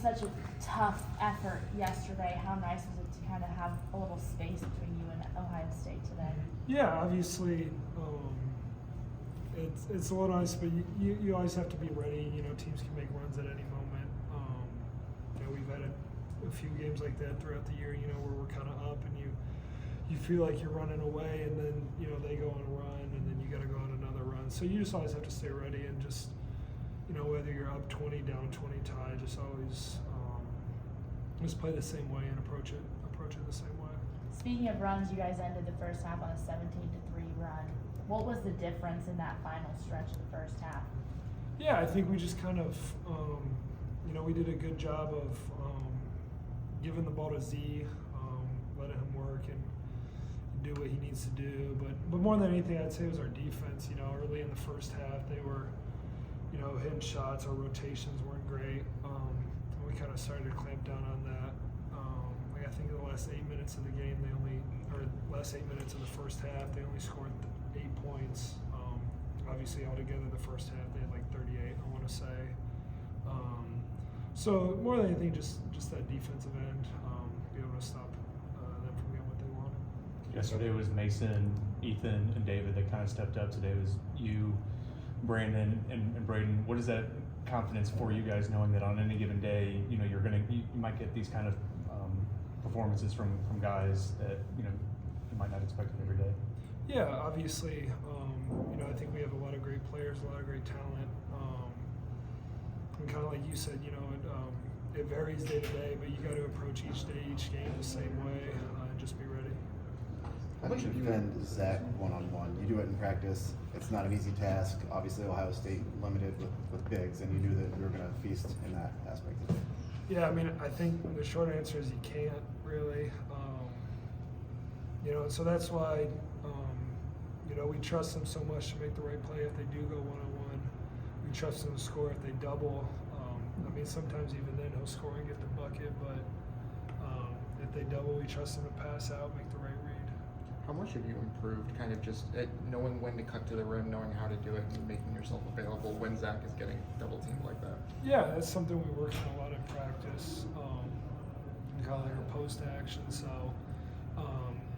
Such a tough effort yesterday. How nice was it to kind of have a little space between you and Ohio State today? Yeah, obviously, it's a little nice, but you always have to be ready. You know, teams can make runs at any moment. You know, we've had a few games like that throughout the year. You know, where we're kind of up and you feel like you're running away, and then you know they go on a run, and then you got to go on another run. So you just always have to stay ready and just, you know, whether you're up 20, down 20, tie, just always just play the same way and approach it the same way. Speaking of runs, you guys ended the first half on a 17-3 run. What was the difference in that final stretch of the first half? Yeah, I think we just kind of, you know, we did a good job of giving the ball to Z, letting him work and do what he needs to do. But more than anything, I'd say it was our defense. You know, early in the first half, they were, you know, hitting shots. Our rotations weren't great. We kind of started to clamp down on that. Like I think in the last 8 minutes of the game, last 8 minutes of the first half, they only scored 8 points. Obviously, altogether, the first half they had like 38. I want to say. So more than anything, just that defensive end, be able to stop them from getting what they wanted. Yesterday was Mason, Ethan, and David that kind of stepped up. Today was you, Brandon, and Braden. What is that confidence for you guys, knowing that on any given day, you know, you might get these kind of performances from guys that you know you might not expect it every day? Yeah, obviously, you know, I think we have a lot of great players, a lot of great talent. And kind of like you said, you know, it varies day to day, but you got to approach each day, each game the same way, and just be ready. How do you defend Zach one-on-one? You do it in practice. It's not an easy task. Obviously, Ohio State limited with bigs, and you knew that you were going to feast in that aspect of it. Yeah, I mean, I think the short answer is you can't really. You know, so that's why, you know, we trust them so much to make the right play if they do go one-on-one. We trust them to score if they double. I mean, sometimes even then he'll score and get the bucket, but if they double, we trust them to pass out, make the right read. How much have you improved kind of just at knowing when to cut to the rim, knowing how to do it, and making yourself available when Zach is getting double teamed like that? Yeah, that's something we work on a lot in practice, and kind of like our post action. So,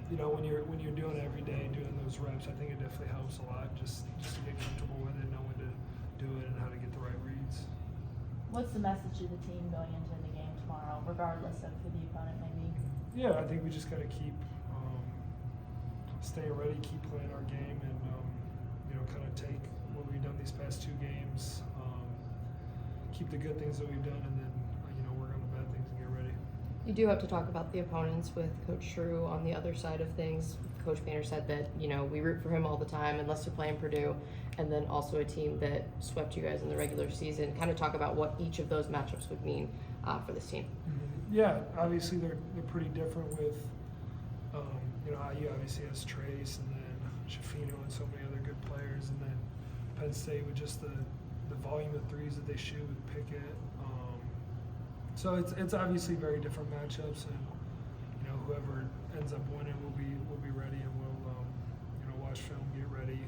you know, when you're doing it every day, doing those reps, I think it definitely helps a lot just to get comfortable with it, know when to do it, and how to get the right reads. What's the message to the team going into the game tomorrow, regardless of who the opponent may be? Yeah, I think we just got to keep staying ready, keep playing our game, and you know, kind of take what we've done these past 2 games, keep the good things that we've done, and then you know, work on the bad things and get ready. You do have to talk about the opponents with Coach Shrew on the other side of things. Coach Painter said that, you know, we root for him all the time unless they're playing Purdue, and then also a team that swept you guys in the regular season. Kind of talk about what each of those matchups would mean for this team. Mm-hmm. Yeah, obviously they're pretty different with, you know, IU obviously has Trace and then Shafino and so many other good players, and then Penn State with just the volume of threes that they shoot with Pickett. So it's obviously very different matchups, and you know, whoever ends up winning will be ready, and we'll you know, watch film, get ready,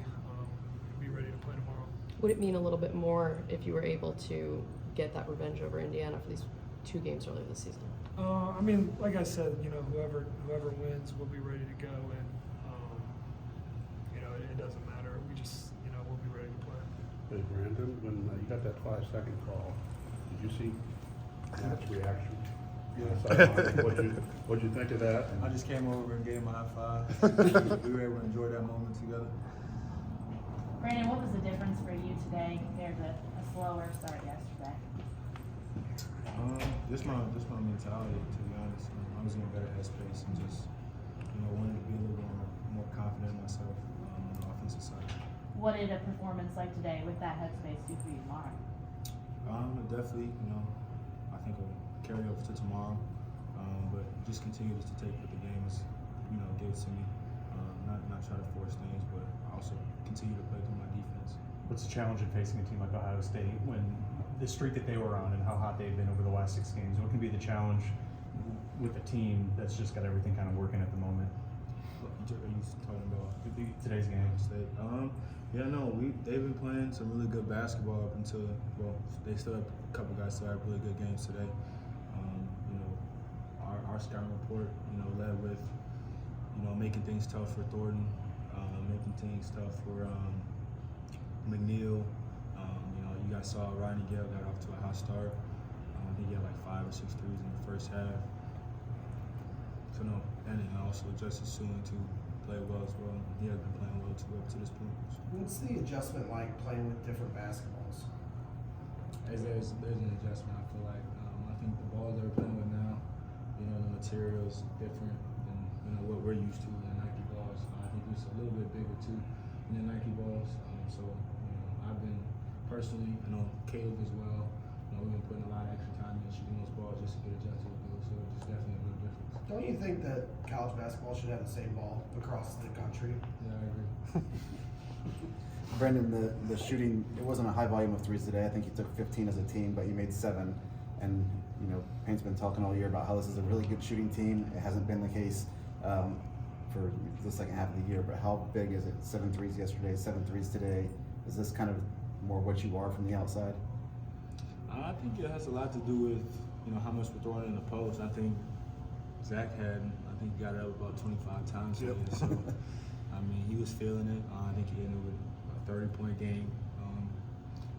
be ready to play tomorrow. Would it mean a little bit more if you were able to get that revenge over Indiana for these 2 games earlier this season? I mean, like I said, you know, whoever wins, we'll be ready to go, and you know, it doesn't matter. We just, you know, we'll be ready to play. Hey Brandon, when you got that 5-second call, did you see Matt's reaction? What'd you think of that? I just came over and gave him a high five. We were able to enjoy that moment together. Brandon, what was the difference for you today compared to a slower start yesterday? Just my mentality, to be honest. I was in a better headspace and just, you know, wanted to be a little bit more confident in myself on the offensive side. What did a performance like today with that headspace do for you tomorrow? Definitely, you know, I think it'll carry over to tomorrow. But just continue just to take what the game is, you know, gave to me. Not try to force things, but also continue to play through my defense. What's the challenge in facing a team like Ohio State when the streak that they were on and how hot they've been over the last 6 games? What can be the challenge with a team that's just got everything kind of working at the moment? Are you talking about Today's game? State? Yeah, no, they've been playing some really good basketball up until, well, they still have a couple guys still have really good games today. scouting report, led with, making things tough for Thornton, making things tough for McNeil. You guys saw Rodney Gale got off to a hot start. I think he had like 5 or 6 threes in the first half. So no, and then also Justice Sewing to play well as well. He has been playing well too up to this point. What's the adjustment like playing with different basketballs? There's an adjustment. I feel like I think the balls that we're playing with now, the materials different than what we're used to in the Nike balls. I think it's a little bit bigger too in the Nike balls. So I've been personally, Caleb as well. We've been putting a lot of extra time in shooting those balls just to get adjusted to it. So it's definitely a big difference. Don't you think that college basketball should have the same ball across the country? Yeah, I agree. Brandon, the shooting, it wasn't a high volume of threes today. I think you took 15 as a team, but you made 7. And, Payne's been talking all year about how this is a really good shooting team. It hasn't been the case for the second half of the year, but how big is it? 7 threes yesterday, 7 threes today. Is this kind of more what you are from the outside? I think it has a lot to do with, how much we're throwing in the post. I think Zach he got it up about 25 times today. So, he was feeling it. I think he ended with a 30-point game.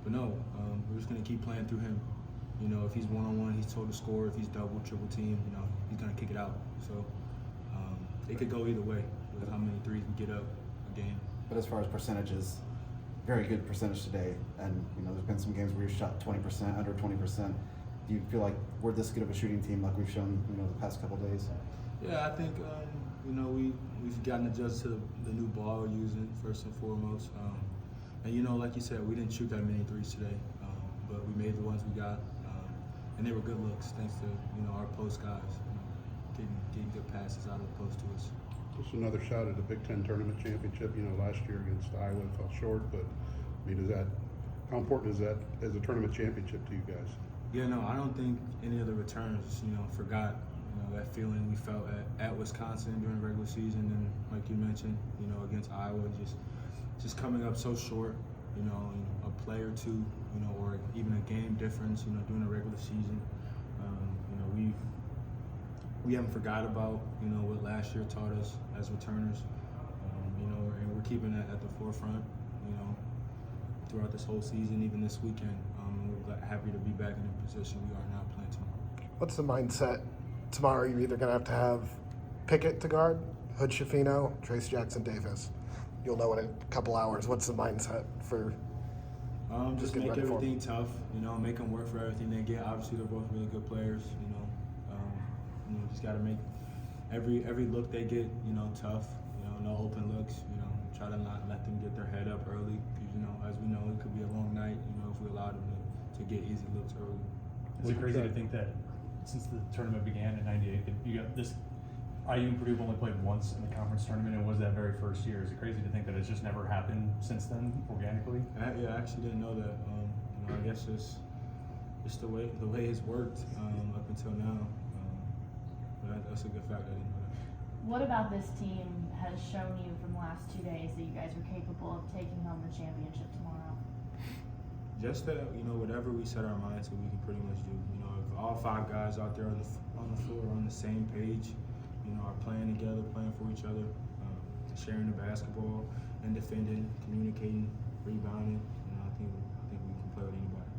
But no, we're just going to keep playing through him. If he's one-on-one, he's told to score. If he's double, triple team, he's going to kick it out. So it could go either way with how many threes we get up a game. But as far as percentages, very good percentage today. And, there's been some games where you shot 20%, under 20%. Do you feel like we're this good of a shooting team like we've shown, the past couple of days? Yeah, I think, we've gotten adjusted to the new ball we're using, first and foremost. And, like you said, we didn't shoot that many threes today, but we made the ones we got. And they were good looks thanks to, our post guys, getting good passes out of the post to us. Just another shot at the Big Ten Tournament Championship. Last year against Iowa it fell short, but how important is that as a tournament championship to you guys? Yeah, no, I don't think any of the returns, forgot, that feeling we felt at Wisconsin during the regular season, and like you mentioned, against Iowa, just coming up so short, a play or two, or even a game difference, during the regular season. We haven't forgot about, what last year taught us as returners, and we're keeping that at the forefront, throughout this whole season, even this weekend. We're happy to be back in the position we are now playing tomorrow. What's the mindset tomorrow? You're either going to have Pickett to guard, Hood Schifino, Trace Jackson Davis. You'll know in a couple hours. What's the mindset for just make everything tough, make them work for everything they get. Obviously, they're both really good players, just got to make every look they get, tough, no open looks, try to not let them get their head up early because, as we know, it could be a long night, if we allow them to get easy looks early. Is it crazy to think that since the tournament began in '98, that you got this? IU and Purdue have only played once in the conference tournament, and it was that very first year. Is it crazy to think that it's just never happened since then, organically? I actually didn't know that. I guess just the way it's worked up until now. But that's a good fact. I didn't know that. What about this team has shown you from the last 2 days that you guys are capable of taking home the championship tomorrow? Just that, whatever we set our minds to, we can pretty much do. If all 5 guys out there on the floor are on the same page, are playing together, playing for each other, sharing the basketball and defending, communicating, rebounding, I think we can play with anybody.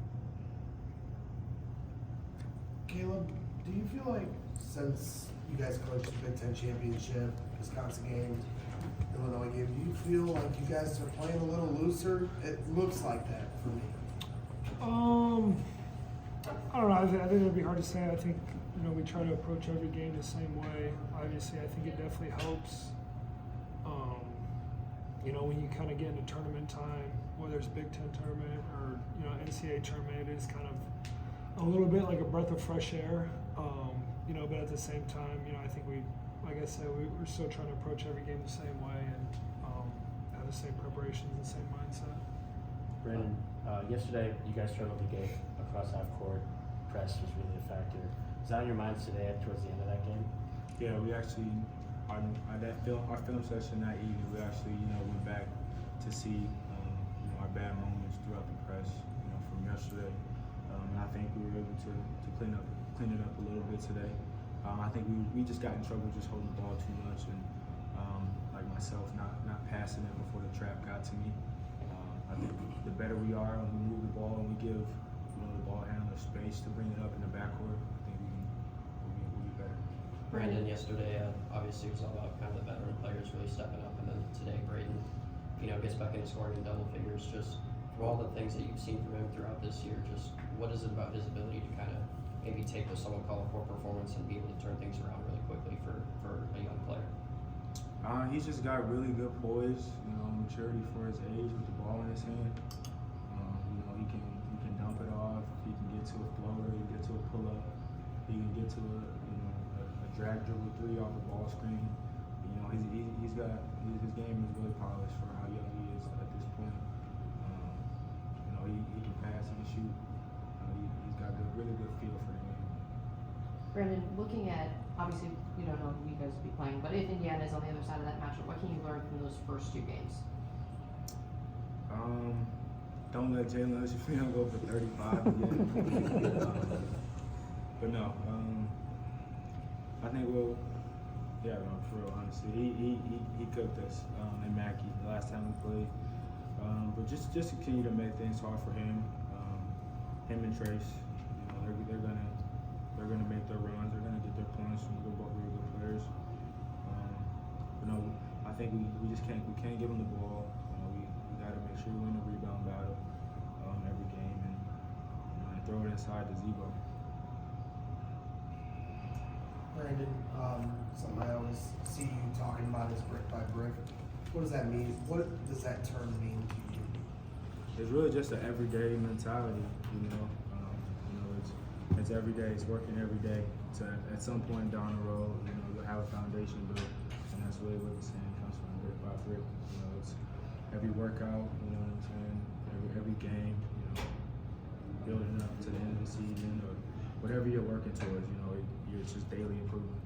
Caleb, do you feel like since you guys coached the Big Ten Championship, Wisconsin game, Illinois game, do you feel like you guys are playing a little looser? It looks like that for me. I don't know. I think it'd be hard to say. I think, we try to approach every game the same way. Obviously, I think it definitely helps. When you kind of get into tournament time, whether it's Big Ten tournament or, NCAA tournament, it is kind of a little bit like a breath of fresh air. But at the same time, I think like I said, we're still trying to approach every game the same way and have the same preparations, the same mindset. Brandon, yesterday you guys struggled to get across half court. Press was really a factor. Was that on your minds today towards the end of that game? Yeah, we actually, our film session that evening, we actually, went back to see, our bad moments throughout the press, from yesterday. And I think we were able to clean it up a little bit today. I think we just got in trouble just holding the ball too much and like myself not passing it before the trap got to me. I think the better we are when we move the ball and we give the ball handler space to bring it up in the backcourt, I think we'll be better. Brandon, yesterday, obviously it was all about kind of the veteran players really stepping up, and then today Braden, gets back into scoring in double figures. Just from all the things that you've seen from him throughout this year, just what is it about his ability to kind of maybe take what someone call a poor performance and be able to turn things around really quickly for a young player? He's just got really good poise, maturity for his age with the ball in his hand. He can dump it off. He can get to a floater. He can get to a pull up. He can get to a drag dribble three off the ball screen. His game is really polished for how young he is at this point. He can pass. He can shoot. He's got a really good feel for the game. Brandon, looking at, obviously you don't know who you guys will be playing, but if Indiana is on the other side of that matchup, what can you learn from those first two games? Don't let Jalen Hutchinson go for 35 again. But no, I think for real, honestly, he cooked us in Mackey the last time we played. But just continue to make things hard for him. Him and Trace, they're gonna make their runs. They're gonna get their points. They're both really good players. But no, I think we can't give them the ball. We gotta make sure we win the rebound battle every game and throw it inside the Zebo. Brandon, something I always see you talking about is brick by brick. What does that mean? What does that term mean to you? It's really just an everyday mentality, it's every day. It's working every day. So at some point down the road, you'll have a foundation built, and that's really where the saying comes from, brick by brick. It's every workout, every game, building up to the end of the season or whatever you're working towards. It's just daily improvement.